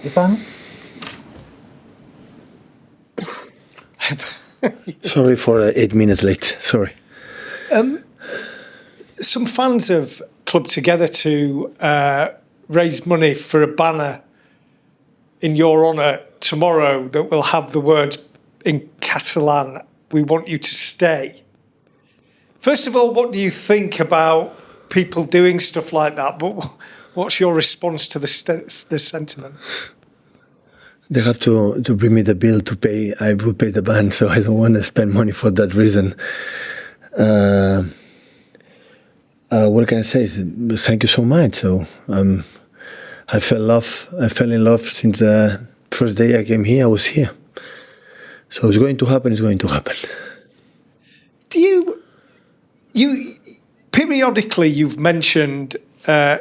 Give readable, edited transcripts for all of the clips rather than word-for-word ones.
Ivan? Sorry for 8 minutes late. Sorry. Some fans have clubbed together to raise money for a banner in your honour tomorrow that will have the words in Catalan, "We want you to stay." First of all, what do you think about people doing stuff like that? But what's your response to the sentiment? They have to bring me the bill to pay. I will pay the ban, so I don't want to spend money for that reason. What can I say? Thank you so much. So I fell in love since the first day I came here. I was here. So it's going to happen. It's going to happen. Do you periodically you've mentioned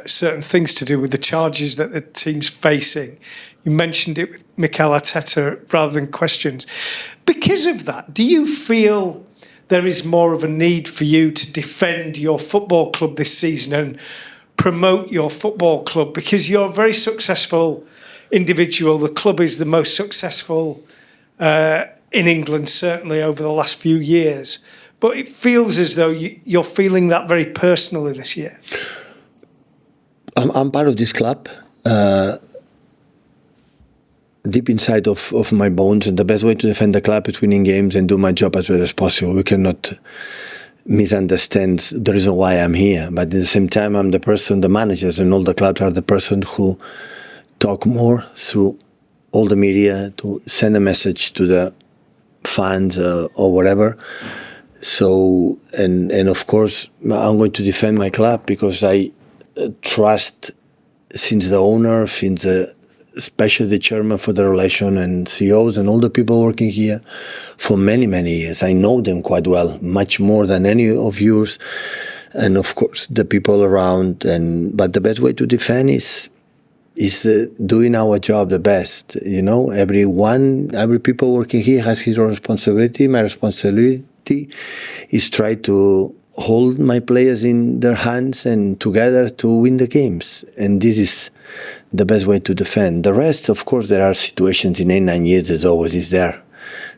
certain things to do with the charges that the team's facing. You mentioned it with Mikel Arteta rather than questions. Because of that, do you feel there is more of a need for you to defend your football club this season and promote your football club? Because you're a very successful individual. The club is the most successful in England, certainly over the last few years. But it feels as though you're feeling that very personally this year. I'm part of this club, deep inside of my bones, and the best way to defend the club is winning games and do my job as well as possible. We cannot misunderstand the reason why I'm here, but at the same time, I'm the person, the managers and all the clubs are the person who talk more through all the media to send a message to the fans or whatever. So, and of course, I'm going to defend my club because I trust since the owner, since especially the chairman for the relation and CEOs and all the people working here for many, many years. I know them quite well, much more than any of yours. And of course, the people around. But the best way to defend is doing our job the best. You know, every people working here has his own responsibility. My responsibility is try to hold my players in their hands and together to win the games. And this is the best way to defend. The rest, of course, there are situations in 8-9 years that always is there.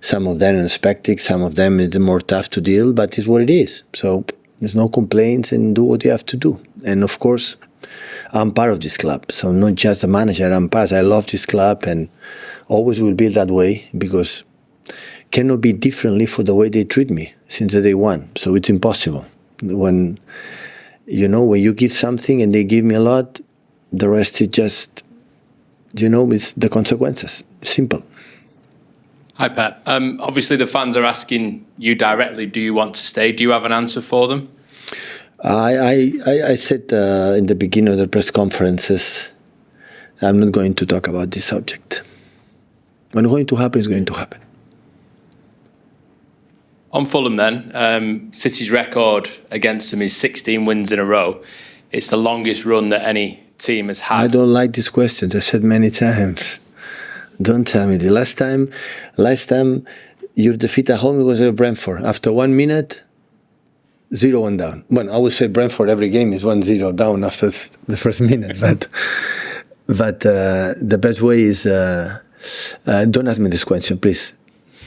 Some of them unexpected, some of them is more tough to deal, but it's what it is. So there's no complaints and do what you have to do. And of course, I'm part of this club. So not just a manager, I'm part. I love this club and always will be that way because cannot be differently for the way they treat me since the day one. So it's impossible. When you give something and they give me a lot, the rest is just, it's the consequences. Simple. Hi, Pep. Obviously, the fans are asking you directly, do you want to stay? Do you have an answer for them? I said in the beginning of the press conferences, I'm not going to talk about this subject. When it's going to happen, it's going to happen. On Fulham then, City's record against them is 16 wins in a row. It's the longest run that any team has had. I don't like these questions. I said many times. Don't tell me. The last time your defeat at home was at Brentford. After 1 minute, 0-1 down. Well, I would say Brentford every game is 1-0 down after the first minute. But the best way is don't ask me this question, please.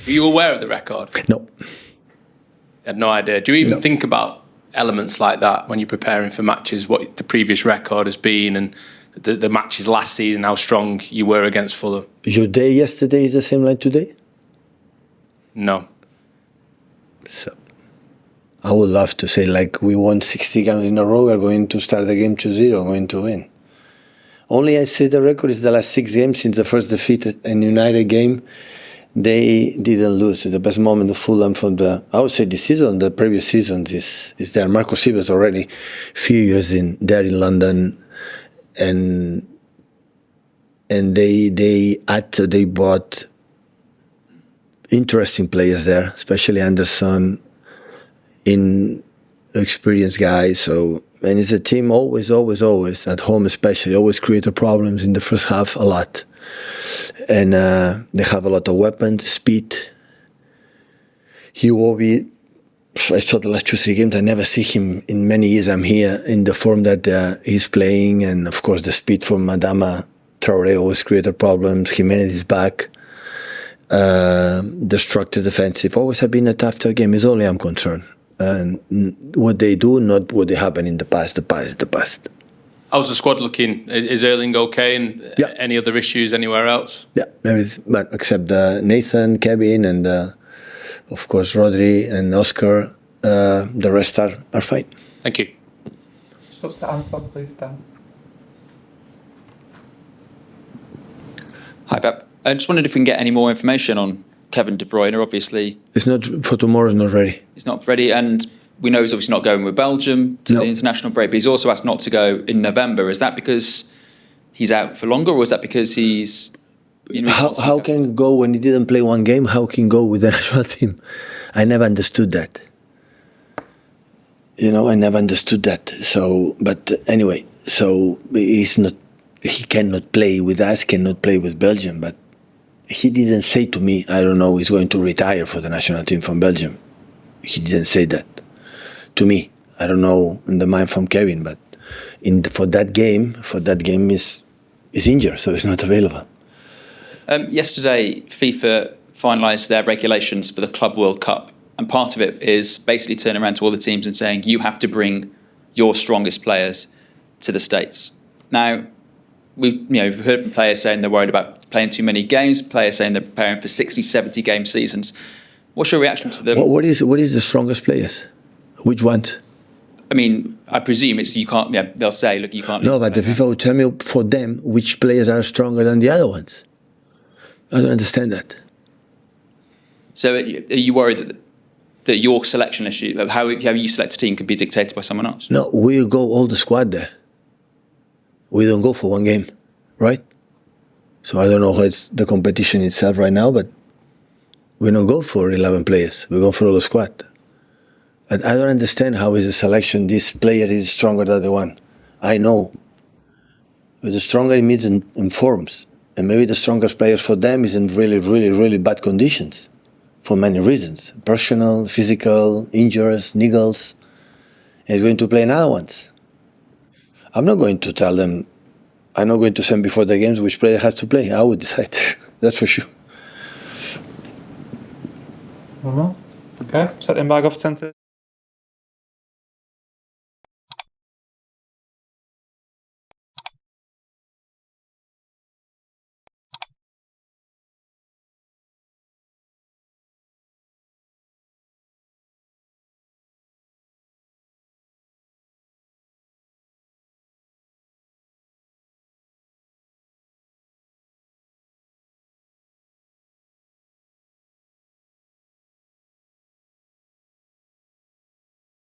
Are you aware of the record? No. You had no idea. Do you even think about elements like that when you're preparing for matches, what the previous record has been and the matches last season, how strong you were against Fulham? Your day yesterday is the same like today? No. So I would love to say like we won 60 games in a row, we're going to start the game 2-0, going to win. Only I say the record is the last 6 games since the first defeat in United game. They didn't lose. The best moment of Fulham from I would say this season, the previous seasons is there. Marco Silva's already a few years there in London, and they bought interesting players there, especially Anderson, experienced guys. So, and it's a team always at home, especially always create problems in the first half a lot. And they have a lot of weapons, speed. Iwobi, I saw the last 2-3 games. I never see him in many years. I'm here in the form that he's playing, and of course the speed from Adama Traoré always created problems. Jimenez is back. Destructive defensive. Always have been a tough game. Is only I'm concerned. And what they do, not what they happen in the past. The past is the past. How's the squad looking? Is Erling okay? And any other issues anywhere else? Yeah, everything, but except Nathan, Kevin, and of course Rodri and Oscar. The rest are fine. Thank you. Stop the answer, please, Dan. Hi, Pep. I just wondered if we can get any more information on Kevin De Bruyne. Obviously, it's not for tomorrow. It's not ready. He's not ready, and we know he's obviously not going with Belgium to the international break. But he's also asked not to go in November. Is that because he's out for longer, or is that because he's? How can he go when he didn't play one game? How can he go with the national team? I never understood that. I never understood that. So, but anyway, so he's not. He cannot play with us. Cannot play with Belgium. But he didn't say to me, I don't know, he's going to retire for the national team from Belgium. He didn't say that to me. I don't know in the mind from Kevin, but for that game is injured, so it's not available. Yesterday, FIFA finalised their regulations for the Club World Cup, and part of it is basically turning around to all the teams and saying you have to bring your strongest players to the States. Now, we've heard from players saying they're worried about playing too many games, players saying they're preparing for 60, 70 game seasons. What's your reaction to them? What is the strongest players? Which ones? I mean, I presume it's you can't. Yeah, they'll say, look, you can't. No, but the FIFA will tell me for them which players are stronger than the other ones. I don't understand that. So, are you worried that your selection issue, of how you select a team, could be dictated by someone else? No, we go all the squad there. We don't go for one game, right? So I don't know how it's the competition itself right now, but we don't go for 11 players. We go for all the squad. And I don't understand how is the selection, this player is stronger than the one. I know. But the stronger it means in forms. And maybe the strongest players for them is in really, really, really bad conditions. For many reasons. Personal, physical, injuries, niggles. And he's going to play another ones. I'm not going to tell them, I'm not going to send before the games which player has to play. I would decide. That's for sure. Okay, set him back off 10.